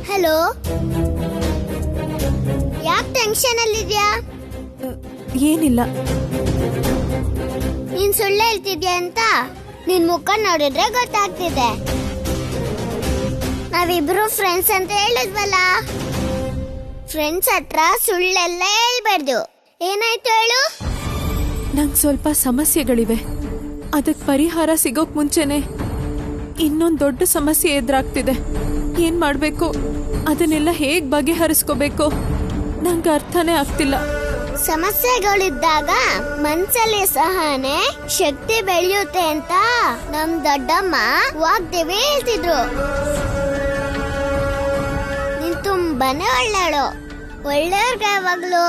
Speaker 1: ಹಲೋ, ಯಾಕೆ ಟೆನ್ಷನ್ ಅಲ್ಲಿದ್ಯಾ?
Speaker 6: ಏನಿಲ್ಲ.
Speaker 1: ನೀನ್ ಸುಳ್ಳು ಹೇಳ್ತಿದ್ಯಾ ಅಂತ ನಿನ್ ಮುಖ ನೋಡಿದ್ರೆ ಗೊತ್ತಾಗ್ತಿದೆ. ನಾವಿಬ್ರು ಫ್ರೆಂಡ್ಸ್ ಅಂತ ಹೇಳಿದ್ವಲ್ಲ, ಫ್ರೆಂಡ್ಸ್ ಹತ್ರ ಸುಳ್ಳೆಲ್ಲ ಹೇಳ್ಬಾರ್ದು. ಏನಾಯ್ತು ಹೇಳು?
Speaker 6: ನಂಗೆ ಸ್ವಲ್ಪ ಸಮಸ್ಯೆಗಳಿವೆ. ಅದಕ್ಕೆ ಪರಿಹಾರ ಸಿಗೋಕ್ ಮುಂಚೆನೆ ಇನ್ನೊಂದು ದೊಡ್ಡ ಸಮಸ್ಯೆ ಎದುರಾಗ್ತಿದೆ. ಏನ್ ಮಾಡ್ಬೇಕು, ಅದನ್ನೆಲ್ಲ ಹೇಗ್ ಬಗೆಹರಿಸ್ಕೋಬೇಕು ನಂಗೆ ಅರ್ಥನೇ ಆಗ್ತಿಲ್ಲ.
Speaker 1: ಸಮಸ್ಯೆಗಳಿದ್ದಾಗ ಮನ್ಸಲ್ಲಿ ಸಹನೆ ಶಕ್ತಿ ಬೆಳೆಯುತ್ತೆ ಅಂತ ನಮ್ ದೊಡ್ಡಮ್ಮ ವಾಗ್ದೇವಿ ಹೇಳ್ತಿದ್ರು. ನೀನ್ ತುಂಬಾನೇ ಒಳ್ಳೆಯವಳು. ಒಳ್ಳೆಯವ್ರಿಗೆ ಯಾವಾಗ್ಲೂ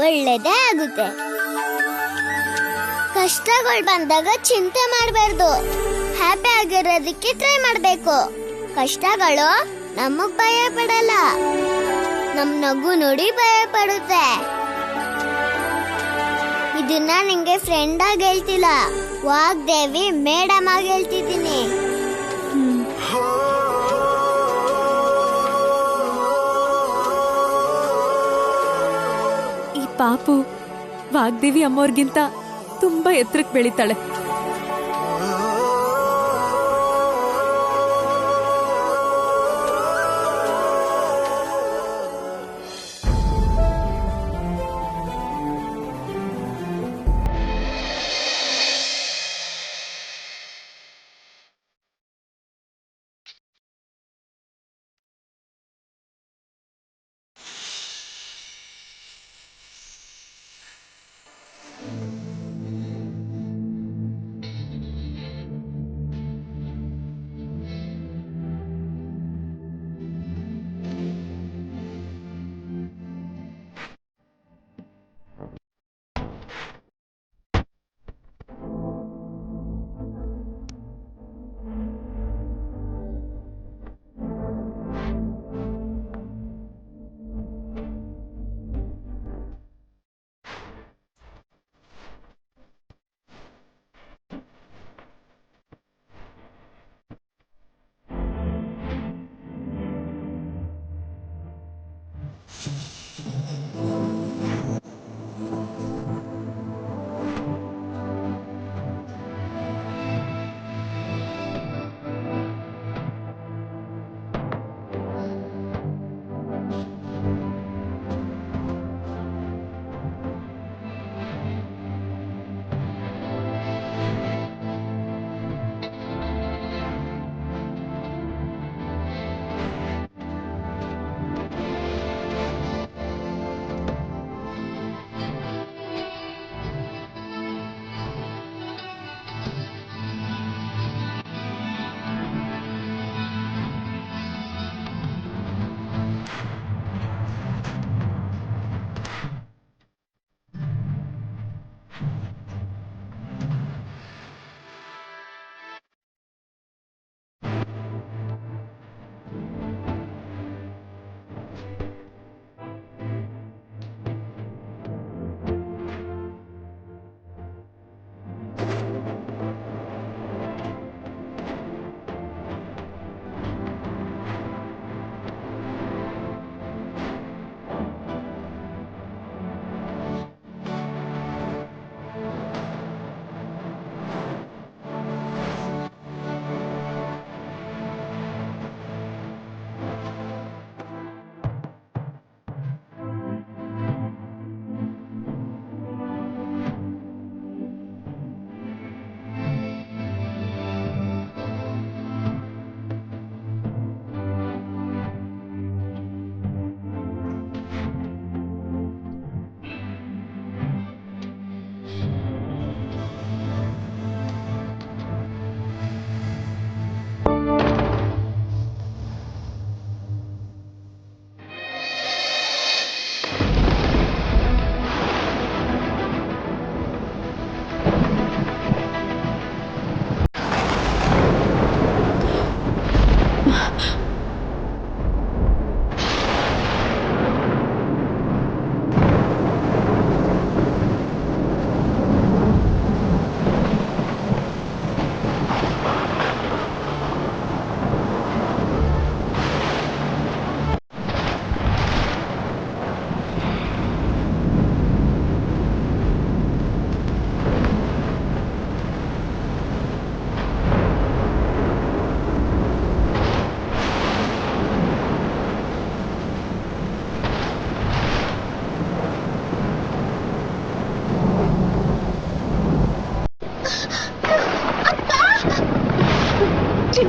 Speaker 1: ಒಳ್ಳೇದೇ ಆಗುತ್ತೆ. ಕಷ್ಟಗಳು ಬಂದಾಗ ಚಿಂತೆ ಮಾಡಬಾರ್ದು, ಹ್ಯಾಪಿ ಆಗಿರೋದಕ್ಕೆ ಟ್ರೈ ಮಾಡ್ಬೇಕು. ಕಷ್ಟಗಳು ನಮಗ್ ಭಯ ಪಡಲ್ಲ, ನಮ್ ನಗು ನೋಡಿ ಭಯ ಪಡುತ್ತೆ. ಇದನ್ನ ನಿಂಗೆ ಫ್ರೆಂಡ್ ಆಗಿ ಹೇಳ್ತಿಲ್ಲ, ವಾಗ್ದೇವಿ ಮೇಡಮ್ ಆಗಿ ಹೇಳ್ತಿದ್ದೀನಿ.
Speaker 6: ಈ ಪಾಪು ವಾಗ್ದೇವಿ ಅಮ್ಮೋರ್ಗಿಂತ ತುಂಬಾ ಎತ್ತರಕ್ಕೆ ಬೆಳಿತಾಳೆ.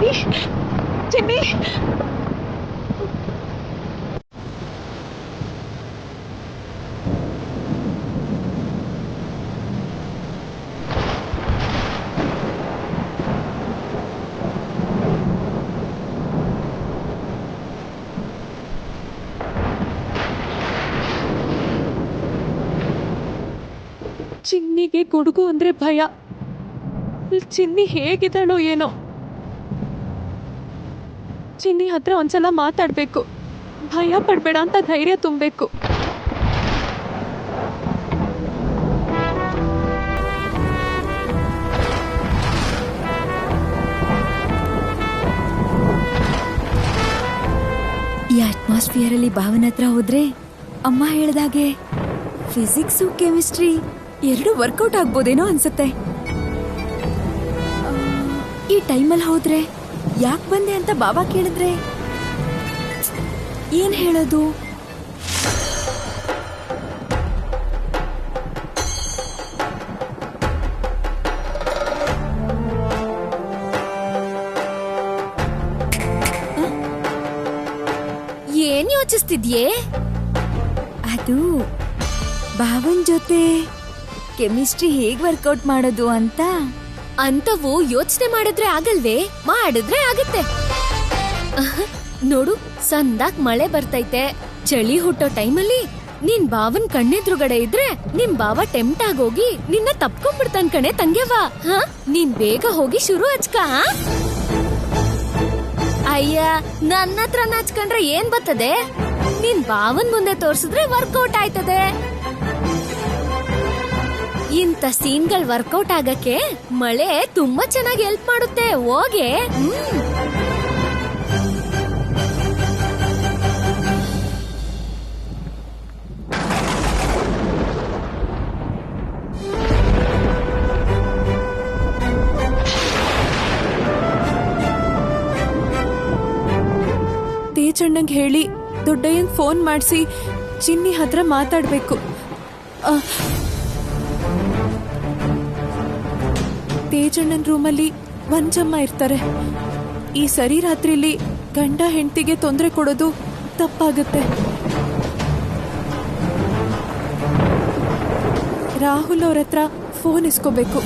Speaker 6: ಚಿನ್ನಿ ಚಿನ್ನಿ ಚಿನ್ನಿಗೆ ಗುಡುಗು ಅಂದ್ರೆ ಭಯ. ಚಿನ್ನಿ ಹೇಗಿದ್ದಾಳೋ ಏನೋ. ಚಿನ್ನಿ ಹತ್ರ ಒಂದ್ಸಲ ಮಾತಾಡ್ಬೇಕು, ಭಯ ಪಡ್ಬೇಡ ಅಂತ ಧೈರ್ಯ ತುಂಬಬೇಕು.
Speaker 9: ಈ ಅಟ್ಮಾಸ್ಫಿಯರ್ ಅಲ್ಲಿ ಭಾವನ ಹತ್ರ ಹೋದ್ರೆ ಅಮ್ಮ ಹೇಳ್ದಾಗೆ ಫಿಸಿಕ್ಸು ಕೆಮಿಸ್ಟ್ರಿ ಎರಡು ವರ್ಕೌಟ್ ಆಗ್ಬೋದೇನೋ ಅನ್ಸುತ್ತೆ. ಈ ಟೈಮಲ್ಲಿ ಹೋದ್ರೆ ಯಾಕೆ ಬಂದೆ ಅಂತ ಬಾಬಾ ಕೇಳಿದ್ರೆ ಏನ್ ಹೇಳೋದು? ಏನ್ ಯೋಚಿಸ್ತಿದ್ಯೆ? ಅದು ಭಾವನ್ ಜೊತೆ ಕೆಮಿಸ್ಟ್ರಿ ಹೇಗ್ ವರ್ಕೌಟ್ ಮಾಡೋದು ಅಂತ. ಅಂತವು ಯೋಚನೆ ಮಾಡಿದ್ರೆ ಆಗಲ್ವೇ? ಮಾಡಿದ್ರೆ ಆಗತ್ತೆ. ನೋಡು, ಸಂದಾಕ್ ಮಳೆ ಬರ್ತೈತೆ. ಚಳಿ ಹುಟ್ಟೋ ಟೈಮಲ್ಲಿ ನಿನ್ ಬಾವನ್ ಕಣ್ಣೆದ್ರುಗಡೆ ಇದ್ರೆ ನಿಮ್ ಬಾವ ಟೆಂಪ್ಟ್ ಆಗೋಗಿ ನಿನ್ನ ತಪ್ಕೊಂಡ್ಬಿಡ್ತಾನ್ ಕಣೆ ತಂಗ್ಯವ್ವ. ನೀನ್ ಬೇಗ ಹೋಗಿ ಶುರು ಹಚ್ಕ. ಅಯ್ಯ, ನನ್ನ ಹತ್ರ ನಾಚ್ಕೊಂಡ್ರೆ ಏನ್ ಬರ್ತದೆ? ನಿನ್ ಬಾವನ್ ಮುಂದೆ ತೋರ್ಸಿದ್ರೆ ವರ್ಕೌಟ್ ಆಯ್ತದೆ. ಇಂಥ ಸೀನ್ಗಳ್ ವರ್ಕೌಟ್ ಆಗಕ್ಕೆ ಮಳೆ ತುಂಬಾ ಚೆನ್ನಾಗಿ ಹೆಲ್ಪ್ ಮಾಡುತ್ತೆ. ಹೋಗೆ.
Speaker 6: ತೇಜಣ್ಣಂಗ್ ಹೇಳಿ ದೊಡ್ಡಯ್ಯಂಗ್ ಫೋನ್ ಮಾಡಿಸಿ ಚಿನ್ನಿ ಹತ್ರ ಮಾತಾಡ್ಬೇಕು. ತೇಜಣ್ಣನ್ ರೂಮಲ್ಲಿ ವಂಜಮ್ಮ ಇರ್ತಾರೆ. ಈ ಸರಿ ರಾತ್ರಿಲಿ ಗಂಡ ಹೆಂಡತಿಗೆ ತೊಂದರೆ ಕೊಡೋದು ತಪ್ಪಾಗುತ್ತೆ. ರಾಹುಲ್ ಅವ್ರ ಹತ್ರ ಫೋನ್ ಇಸ್ಕೋಬೇಕು.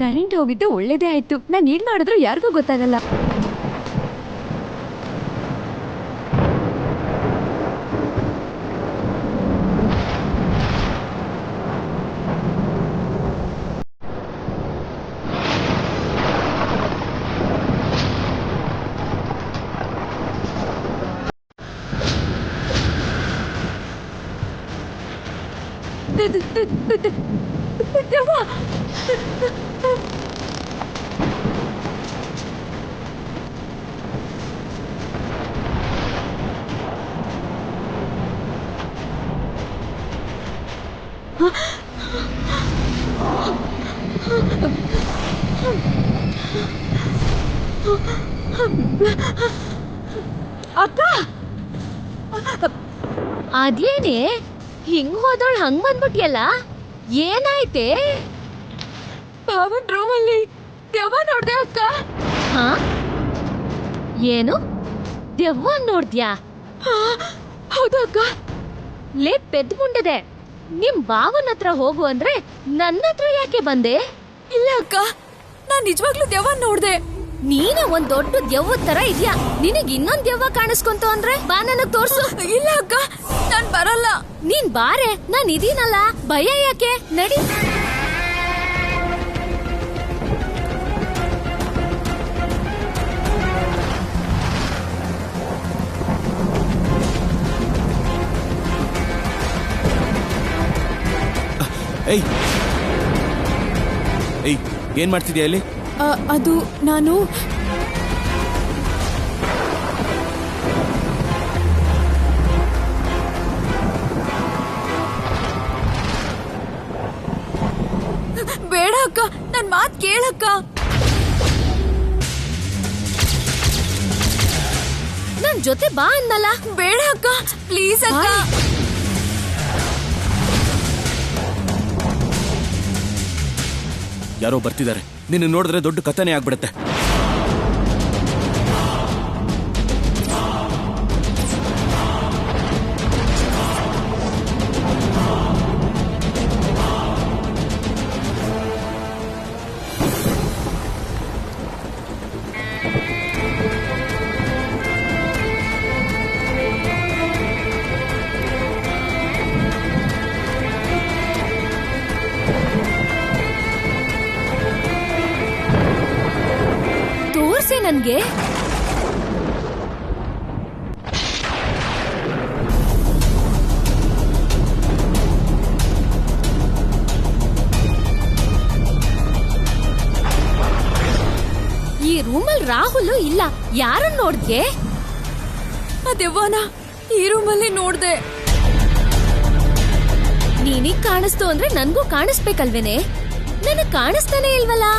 Speaker 9: ಕರೆಂಟ್ ಹೋಗಿದ್ದು ಒಳ್ಳೇದೇ ಆಯ್ತು. ನಾನು ಏನ್ ಮಾಡಿದ್ರು ಯಾರಿಗೂ ಗೊತ್ತಾಗಲ್ಲ.
Speaker 6: ಅಕ್ಕ,
Speaker 9: ಅದೇನೆ ಹಿಂಗ್ ಹೋದವಳು ಹಂಗ್ ಬಂದ್ಬಿಟ್ಯಲ್ಲ, ಏನಾಯ್ತೆ? ಭಾವನ್ ರೂಮಲ್ಲಿ ದೆವ್ವ ನೋಡ್ದೆ ಅಕ್ಕ. ಹಾ ಏನು ದೆವ್ವ ನೋಡ್ದ್ಯಾ? ಹೌದು ಅಕ್ಕ. ಲೇ ಪೆದ್ ಮುಂಡದೆ, ನಿಮ್ ಭಾವನ ಹತ್ರ ಹೋಗು ಅಂದ್ರೆ ನನ್ನ ಹತ್ರ ಯಾಕೆ ಬಂದೆ?
Speaker 6: ಇಲ್ಲ ಅಕ್ಕ, ನಾನ್ ನಿಜವಾಗ್ಲೂ ದೆವ್ವ ನೋಡ್ದೆ.
Speaker 9: ನೀನೇ ಒಂದ್ ದೊಡ್ಡ ದೆವ್ವದ ತರ ಇದ್ಯಾ. ನಿನಗ್ ಇನ್ನೊಂದ್ ದೆವ್ವ ಕಾಣಿಸ್ಕೊಂತು ಅಂದ್ರೆ ಬಾ ನನಗ್ ತೋರ್ಸು.
Speaker 6: ಇಲ್ಲ ಅಕ್ಕ, ನಾನ್ ಬರಲ್ಲ.
Speaker 9: ನೀನ್ ಬಾರೆ, ನಾನ್ ಇದೀನಲ್ಲ, ಭಯ ಯಾಕೆ? ನಡಿ.
Speaker 7: ಏಯ್ ಏಯ್, ಏನ್ ಮಾಡ್ತಿದ್ಯಾ ಇಲ್ಲಿ?
Speaker 6: ಅದು ನಾನು ಬೇಡ ಅಕ್ಕ, ನನ್ ಮಾತ್ ಕೇಳಕ್ಕ.
Speaker 9: ನನ್ ಜೊತೆ ಬಾ ಅನ್ನಲ್ಲ.
Speaker 6: ಬೇಡ ಅಕ್ಕ, ಪ್ಲೀಸ್ ಅಕ್ಕ.
Speaker 7: ಯಾರೋ ಬರ್ತಿದ್ದಾರೆ. ನಿನ್ನ ನೋಡಿದ್ರೆ ದೊಡ್ಡ ಕಥನೆ ಆಗ್ಬಿಡುತ್ತೆ.
Speaker 9: ತೋರ್ಸೆ ನನ್ಗೆ. ಈ ರೂಮಲ್ ರಾಹುಲ್ ಇಲ್ಲ. ಯಾರನ್ನ ನೋಡ್ದ್ಯೆ?
Speaker 6: ಆ ದೆವ್ವನ ಈ ರೂಮಲ್ಲಿ ನೋಡ್ದೆ.
Speaker 9: ನೀನಿಗ್ ಕಾಣಿಸ್ತು ಅಂದ್ರೆ ನನ್ಗೂ ಕಾಣಿಸ್ಬೇಕಲ್ವೇನೆ? ನನಗ್ ಕಾಣಿಸ್ತಾನೆ ಇಲ್ವಲ್ಲ.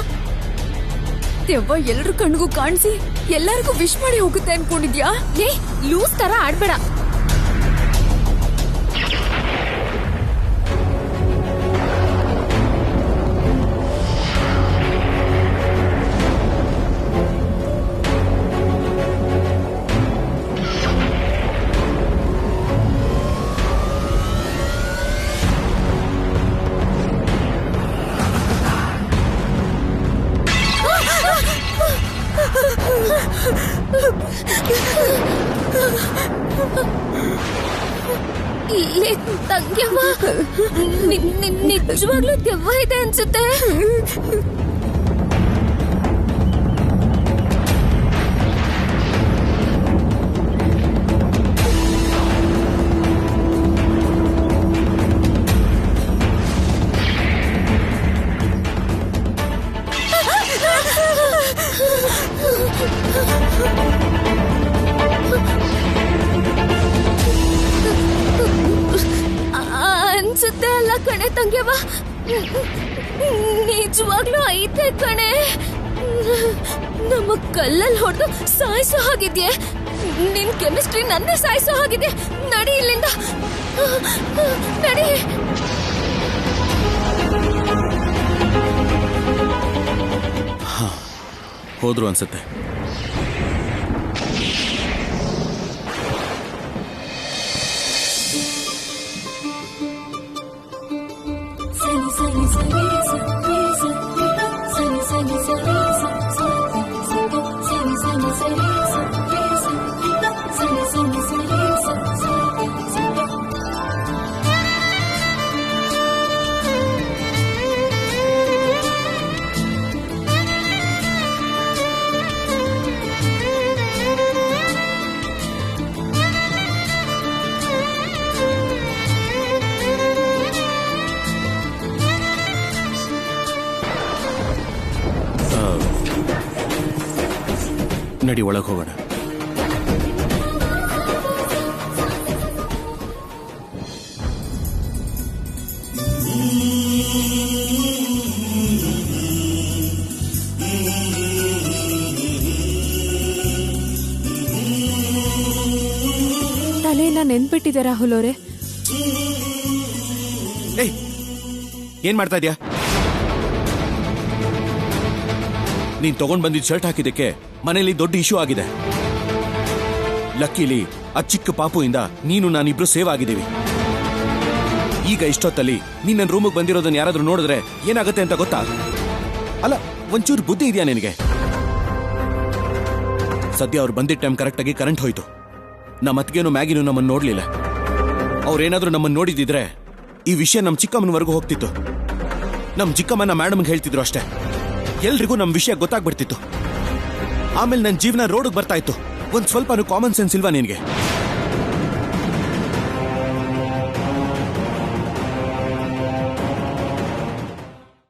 Speaker 6: ದೆವ್ವ ಎಲ್ರ ಕಣ್ಗೂ ಕಾಣಿಸಿ ಎಲ್ಲರಿಗೂ ವಿಶ್ ಮಾಡಿ ಹೋಗುತ್ತೆ ಅನ್ಕೊಂಡಿದ್ಯಾ?
Speaker 9: ಏ, ಲೂಸ್ ತರ ಆಡ್ಬೇಡ. ಇಲ್ಲೇ ತಂಗ್ಯವ್ವ, ನಿಜವಾಗ್ಲೂ ದೆವ್ವ ಇದೆ ಅನ್ಸುತ್ತೆ. ಅನ್ಸುತ್ತೆ ಅಲ್ಲ ಕಣೆ ತಂಗ್ಯವ್ವ, ನಿಜವಾಗ್ಲೂ ಐತೆ ಕಣೆ. ನಮ್ಮ ಕಲ್ಲಲ್ಲಿ ಹೊಡೆದು ಸಾಯಿಸೋ ಹಾಗಿದ್ಯೆ. ನಿನ್ ಕೆಮಿಸ್ಟ್ರಿ ನನ್ನೇ ಸಾಯಿಸೋ ಹಾಗಿದೆ. ನಡಿ ಇಲ್ಲಿಂದ, ನಡಿ.
Speaker 7: ಹೋದ್ರು ಅನ್ಸುತ್ತೆ. ನಡಿ, ಒಳಗೆ ಹೋಗೋಣ.
Speaker 6: ತಲೆನ ನೆನ್ಪಿಟ್ಟಿದೆ ರಾಹುಲ್ ಅವರೇ.
Speaker 7: ಏಯ್, ಏನ್ ಮಾಡ್ತಾ ಇದ್ಯಾ? ನೀನ್ ತಗೊಂಡ್ ಬಂದಿದ್ದ ಶರ್ಟ್ ಹಾಕಿದ್ದಕ್ಕೆ ಮನೇಲಿ ದೊಡ್ಡ ಇಶ್ಯೂ ಆಗಿದೆ. ಲಕ್ಕಿಲಿ ಆ ಚಿಕ್ಕ ಪಾಪುಯಿಂದ ನೀನು ನಾನಿಬ್ರು ಸೇವ್ ಆಗಿದ್ದೀವಿ. ಈಗ ಇಷ್ಟೊತ್ತಲ್ಲಿ ನೀನ್ ನನ್ನ ರೂಮಿಗೆ ಬಂದಿರೋದನ್ನ ಯಾರಾದ್ರೂ ನೋಡಿದ್ರೆ ಏನಾಗುತ್ತೆ ಅಂತ ಗೊತ್ತಾ? ಅಲ್ಲ, ಒಂಚೂರು ಬುದ್ಧಿ ಇದೆಯಾ ನಿನಗೆ? ಸದ್ಯ ಅವ್ರು ಬಂದಿದ್ದ ಟೈಮ್ ಕರೆಕ್ಟಾಗಿ ಕರೆಂಟ್ ಹೋಯ್ತು. ನಮ್ಮ ಅತ್ತಿಗೆನೂ ಮ್ಯಾಗಿನೂ ನಮ್ಮನ್ನು ನೋಡ್ಲಿಲ್ಲ. ಅವ್ರೇನಾದ್ರೂ ನಮ್ಮನ್ನು ನೋಡಿದಿದ್ರೆ ಈ ವಿಷಯ ನಮ್ಮ ಚಿಕ್ಕಮ್ಮನವರೆಗೂ ಹೋಗ್ತಿತ್ತು. ನಮ್ಮ ಚಿಕ್ಕಮ್ಮನ ಮೇಡಮ್ಗೆ ಹೇಳ್ತಿದ್ರು ಅಷ್ಟೇ. ಎಲ್ರಿಗೂ ನಮ್ಮ ವಿಷಯ ಗೊತ್ತಾಗ್ಬಿಡ್ತಿತ್ತು. ಆಮೇಲೆ ನನ್ನ ಜೀವನ ರೋಡ್ಗೆ ಬರ್ತಾ ಇತ್ತು. ಒಂದ್ ಸ್ವಲ್ಪನೂ ಕಾಮನ್ ಸೆನ್ಸ್ ಇಲ್ವಾ ನಿನಗೆ?